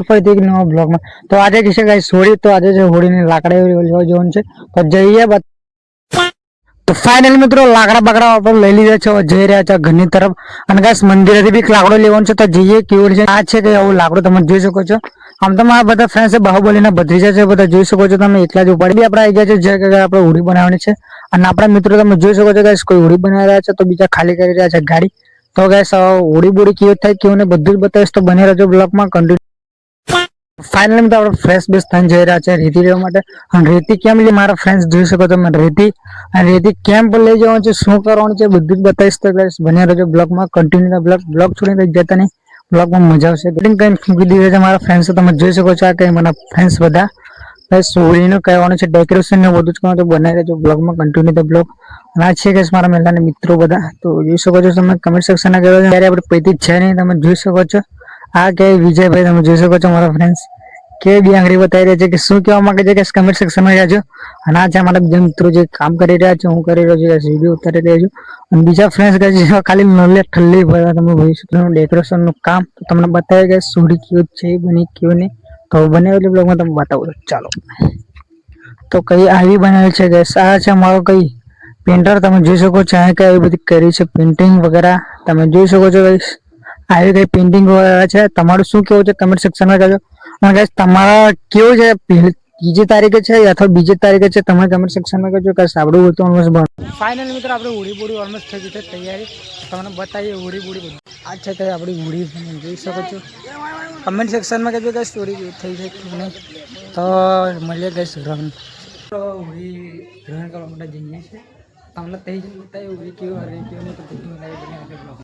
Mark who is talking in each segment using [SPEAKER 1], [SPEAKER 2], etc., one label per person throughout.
[SPEAKER 1] ફરીથી એક નવા બ્લોગમાં તો આજે છે ગાઈસ હોળી. તો આજે છે હોળીની લાકડા લેવા જવાનું છે તો જઈએ. તો ફાઇનલી મિત્રો લાકડા બાકડા આપણે લઈ લીધા છે, જઈ રહ્યા છે ઘરની તરફ. અને ગાઈસ મંદિરેથી બી લાકડો લેવાનું છે તો જઈએ. કેવું છે આ છે કે આવું લાકડું તમે જોઈ શકો છો. આમ તો મારા બધા ફ્રેન્ડ્સ બાહુબલીના ભત્રીજા છે, બધા જોઈ શકો છો તમે. એકલા જ ઉપાડી આપણે આવી ગયા છે જે કે આપણે હોળી બનાવવાની છે. અને આપણા મિત્રો તમે જોઈ શકો છો ગાઈસ કોઈ હોળી બનાવી રહ્યા છે તો બીજા ખાલી કરી રહ્યા છે ગાડી. તો ગાઈસ હોળી બોડી કેવી થાય કેવું ને બધું જ બતાવીશ તો બને રહેજો બ્લોગમાં કન્ટિન્યુ. ફાઇનલી તો આપણે ફ્રેશ બેસ થઈને જઈ રહ્યા છે રેતી લેવા માટે. અને રેતી કેમ લે મારા ફ્રેન્ડ્સ જોઈ શકો છો રેતી કેમ્પ લઈ જવાનું છે, શું કરવાનું છે બધું જ બતાવીશ તો ગાઈસ બને રહેજો બ્લોગમાં કન્ટિન્યુ. બ્લોગ છોડીને જતા નહીં, બ્લોગમાં મજા આવશે. કઈ મૂકી દીધું છે મારા ફ્રેન્ડ્સ તમે જોઈ શકો છો. આ કઈ મારા ફ્રેન્ડ્સ બધા હોળીનું કહેવાનું છે, ડેકોરેશન ને બધું જ કરવાનું તો બનાવી રહેજો બ્લોગમાં કન્ટિન્યુ. બ્લોગ અને આ છે કે મારા મહિલાના મિત્રો બધા તો જોઈ શકો છો તમે. કમેન્ટ સેક્શન ના કહેવાય ત્યારે આપણે પૈતી છે નહીં, તમે જોઈ શકો છો. આ કે વિજયભાઈ તમે જોઈ શકો છો મારા ફ્રેન્ડ્સ કે બી આંગળી બતાવી રહ્યા છે કે શું કહેવા માંગે છે કે કમેન્ટ સેક્શનમાં કહેજો. અને આ છે અમારા બીજા મિત્રો જે કામ કરી રહ્યા છે, હું કરી રહ્યો છું, વિડીયો ઉતારી રહ્યો છું. અને બીજા ફ્રેન્ડ્સ કે ખાલી નલે ઠલ્લી ભરવા તમે જોઈ શકો છો ડેકોરેશનનું કામ તો તમને બતાવે કે સોડી કેવું છે બની કેવું નહીં તો બનાવેલી બ્લોગમાં તમે બતાવો. ચાલો તો કઈ આવી બનાવેલ છે ગેસ. આ છે અમારો કઈ પેન્ટર તમે જોઈ શકો છો. આ કઈ આવી બધી કરી છે પેઇન્ટિંગ વગેરે તમે જોઈ શકો છો ગાઈસ. આવી કઈ પેઇન્ટિંગ વગેરે છે. તમારું શું કેવું છે કમેન્ટ સેક્શનમાં કહેજો. અને ગાઈસ તમારા કેવું છે ત્રીજી તારીખે છે અથવા બીજી તારીખે છે તમે કમેન્ટ સેક્શનમાં કહેજો કે સાંભળવું હોય તો ઓલમોસ્ટ બંધ. ફાઇનલી મિત્રો આપણે હોળી બોડી ઓલમોસ્ટ થઈ ગઈ છે તૈયારી. તમને બતાવીએ હોળી બોડી બધું. આ છે કે આપણી હોળી તમે જોઈ શકો છો. કમેન્ટ સેક્શનમાં કહેજો કે સ્ટોરી થઈ છે કે નહીં તો મળીએ ગાઈસ. હોળી ગ્રહણ કરવા માટે જઈએ છીએ. તમને થઈ જ બતાવી હોળી કેવું હરે કેવું નહીં તો બધું લાવી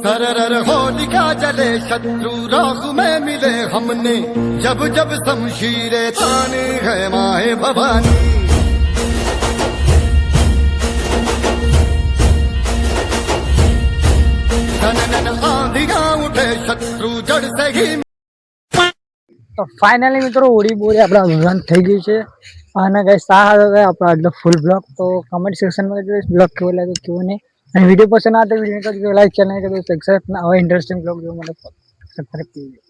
[SPEAKER 2] सरर होलिका जले शत्रु राख में मिले हमने जब जब शमशीरे ताने है माए भवानी नन आंधियां उठे शत्रु जड़ से ही.
[SPEAKER 1] તો ફાઇનલી મિત્રો હોળી બોડી આપણા રન થઈ ગઈ છે. અને ગાઈસ આ હતો આપણો આજનો ફૂલ બ્લોગ. તો કમેન્ટ સેક્શનમાં બ્લોગ કેવો લાગ્યો કેવો નહીં. અને વિડીયો પસંદ આવે તો વિડીયો લાઈક ચેનલ કરજો સબસ્ક્રાઇબ. હવે ઇન્ટરેસ્ટિંગ બ્લોગ જોવા માટે સબસ્ક્રાઇબ કરજો.